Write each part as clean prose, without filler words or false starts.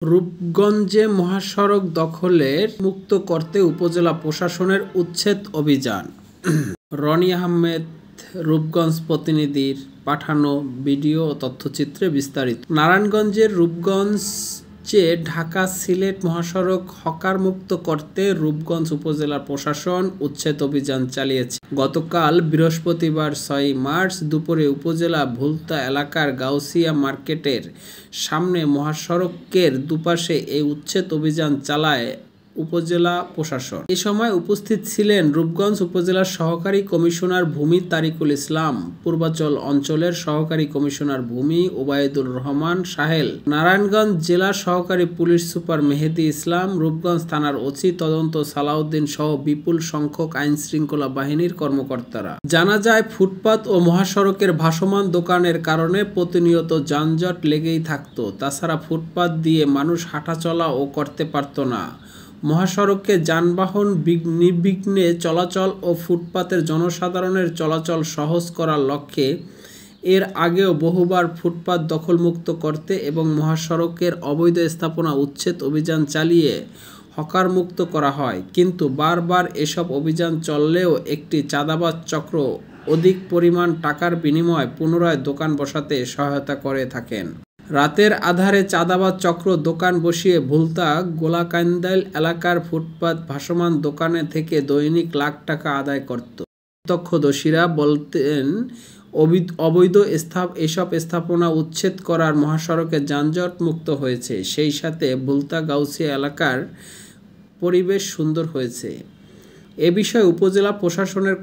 রূপগঞ্জে মহাসড়ক দখলের মুক্ত করতে উপজেলা প্রশাসনের উচ্ছেদ অভিযান। রনি আহমেদ, রূপগঞ্জ প্রতিনিধির পাঠানো ভিডিও ও তথ্যচিত্রে বিস্তারিত। নারায়ণগঞ্জের রূপগঞ্জে ঢাকা সিলেট মহাসড়ক হকারমুক্ত করতে রূপগঞ্জ উপজেলা প্রশাসন উচ্ছেদ অভিযান চালিয়েছে। গতকাল বৃহস্পতিবার ৬ মার্চ দুপুরে উপজেলা ভুলতা এলাকার গাউসিয়া মার্কেটের সামনে মহাসড়কের দুপাশে এই উচ্ছেদ অভিযান চালায় উপজেলা প্রশাসন। এ সময় উপস্থিত ছিলেন রূপগঞ্জ উপজেলার সহকারী কমিশনার ভূমি তারিকুল ইসলাম, পূর্বাঞ্চল অঞ্চলের সহকারী কমিশনার ভূমি ওবায়দুর রহমান সাহেল, নারায়ণগঞ্জ জেলা সহকারী পুলিশ সুপার মেহেদি ইসলাম, রূপগঞ্জ থানার ওসি তদন্ত সালাউদ্দিন সহ বিপুল সংখ্যক আইনশৃঙ্খলা বাহিনীর কর্মকর্তারা। জানা যায়, ফুটপাত ও মহাসড়কের ভাসমান দোকানের কারণে প্রতিনিয়ত যানজট লেগেই থাকত। তাছাড়া ফুটপাত দিয়ে মানুষ হাঁটাচলা ও করতে পারত না। মহাসড়কে যানবাহন নির্বিঘ্নে চলাচল ও ফুটপাতের জনসাধারণের চলাচল সহজ করার লক্ষ্যে এর আগেও বহুবার ফুটপাত দখলমুক্ত করতে এবং মহাসড়কের অবৈধ স্থাপনা উচ্ছেদ অভিযান চালিয়ে হকারমুক্ত করা হয়, কিন্তু বারবার এসব অভিযান চললেও একটি চাঁদাবাজ চক্র অধিক পরিমাণ টাকার বিনিময়ে পুনরায় দোকান বসাতে সহায়তা করে থাকেন। রাতের আধারে চাঁদাবাজ চক্র দোকান বসিয়ে ভুলতা গোলাকান্দাইল এলাকার ফুটপাত ভাসমান দোকানে থেকে দৈনিক লাখ টাকা আদায় করত। প্রত্যক্ষদর্শীরা বলতেন, অবৈধ এসব স্থাপনা উচ্ছেদ করার মহাসড়কে যানজট মুক্ত হয়েছে, সেই সাথে ভুলতা গাউসিয়া এলাকার পরিবেশ সুন্দর হয়েছে। এ বিষয়ে উপজেলা প্রশাসনের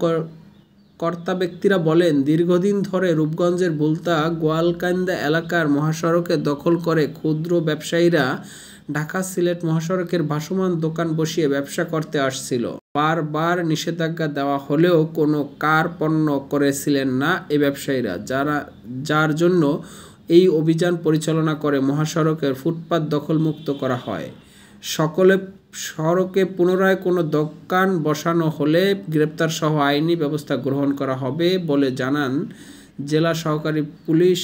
কর্তা ব্যক্তিরা বলেন, দীর্ঘদিন ধরে রূপগঞ্জের ভুলতা গোয়ালকান্দা এলাকার মহাসড়কে দখল করে ক্ষুদ্র ব্যবসায়ীরা ঢাকা সিলেট মহাসড়কের ভাসমান দোকান বসিয়ে ব্যবসা করতে আসছিল। বারবার নিষেধাজ্ঞা দেওয়া হলেও কোনো কার্পণ্য করেছিলেন না এই ব্যবসায়ীরা, যার জন্য এই অভিযান পরিচালনা করে মহাসড়কের ফুটপাত দখলমুক্ত করা হয়। সড়কে পুনরায় কোনো দোকান বসানো হলে গ্রেপ্তারসহ আইনি ব্যবস্থা গ্রহণ করা হবে বলে জানান জেলা সহকারী পুলিশ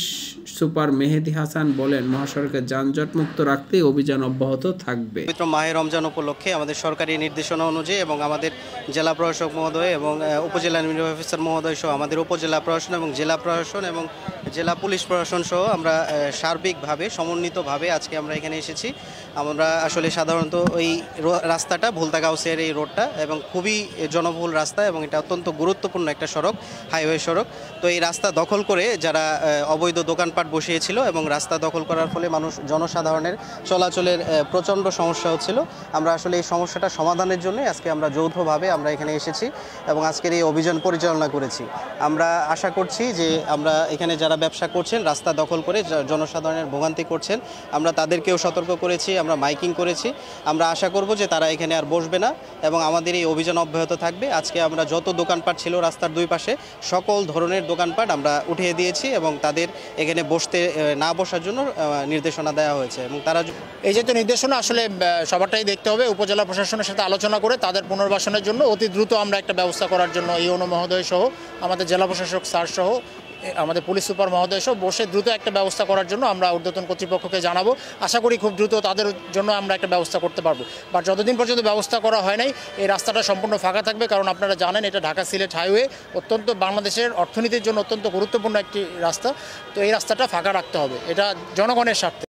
সুপার মেহেদি হাসান। বলেন, মহাসড়কে যানজট মুক্ত রাখতে অভিযান অব্যাহত থাকবে। পবিত্র মাহে রমজান উপলক্ষে আমাদের সরকারি নির্দেশনা অনুযায়ী এবং আমাদের জেলা প্রশাসক মহোদয় এবং উপজেলা নির্বাহী অফিসার মহোদয় সহ আমাদের উপজেলা প্রশাসন এবং জেলা প্রশাসন এবং জেলা পুলিশ প্রশাসন সহ আমরা সার্বিকভাবে সমন্বিতভাবে আজকে আমরা এখানে এসেছি। আমরা আসলে সাধারণত ওই রাস্তাটা ভুলতা গাউসিয়ার এই রোডটা এবং খুবই জনবহুল রাস্তা এবং এটা অত্যন্ত গুরুত্বপূর্ণ একটা সড়ক, হাইওয়ে সড়ক। তো এই রাস্তা দখল করে যারা অবৈধ দোকানপাট বসিয়েছিল এবং রাস্তা দখল করার ফলে জনসাধারণের চলাচলের প্রচণ্ড সমস্যা হচ্ছিল। আমরা আসলে এই সমস্যাটা সমাধানের জন্য আজকে আমরা যৌথভাবে আমরা এখানে এসেছি এবং আজকের এই অভিযান পরিচালনা করেছি। আমরা আশা করছি যে আমরা এখানে যারা ব্যবসা করছেন, রাস্তা দখল করে জনসাধারণের ভোগান্তি করছেন, আমরা তাদেরকেও সতর্ক করেছি, আমরা মাইকিং করেছি। আমরা আশা করব যে তারা এখানে আর বসবে না এবং আমাদের এই অভিযান অব্যাহত থাকবে। আজকে আমরা যত দোকানপাট ছিল রাস্তার দুই পাশে সকল ধরনের দোকানপাট আমরা উঠিয়ে দিয়েছি এবং তাদের এখানে না বসার জন্য নির্দেশনা দেওয়া হয়েছে এবং তারা এই যে নির্দেশনা আসলে সবারটাই দেখতে হবে। উপজেলা প্রশাসনের সাথে আলোচনা করে তাদের পুনর্বাসনের জন্য অতি দ্রুত আমরা একটা ব্যবস্থা করার জন্য ইউনো মহোদয় সহ আমাদের জেলা প্রশাসক স্যার সহ আমাদের পুলিশ সুপার মহোদয় সহ বসে দ্রুত একটা ব্যবস্থা করার জন্য আমরা ঊর্ধ্বতন কর্তৃপক্ষকে জানাবো। আশা করি খুব দ্রুত তাদের জন্য আমরা একটা ব্যবস্থা করতে পারবো। বা যতদিন পর্যন্ত ব্যবস্থা করা হয় নাই এই রাস্তাটা সম্পূর্ণ ফাঁকা থাকবে, কারণ আপনারা জানেন এটা ঢাকা সিলেট হাইওয়ে, অত্যন্ত বাংলাদেশের অর্থনীতির জন্য অত্যন্ত গুরুত্বপূর্ণ একটি রাস্তা। তো এই রাস্তাটা ফাঁকা রাখতে হবে, এটা জনগণের স্বার্থে।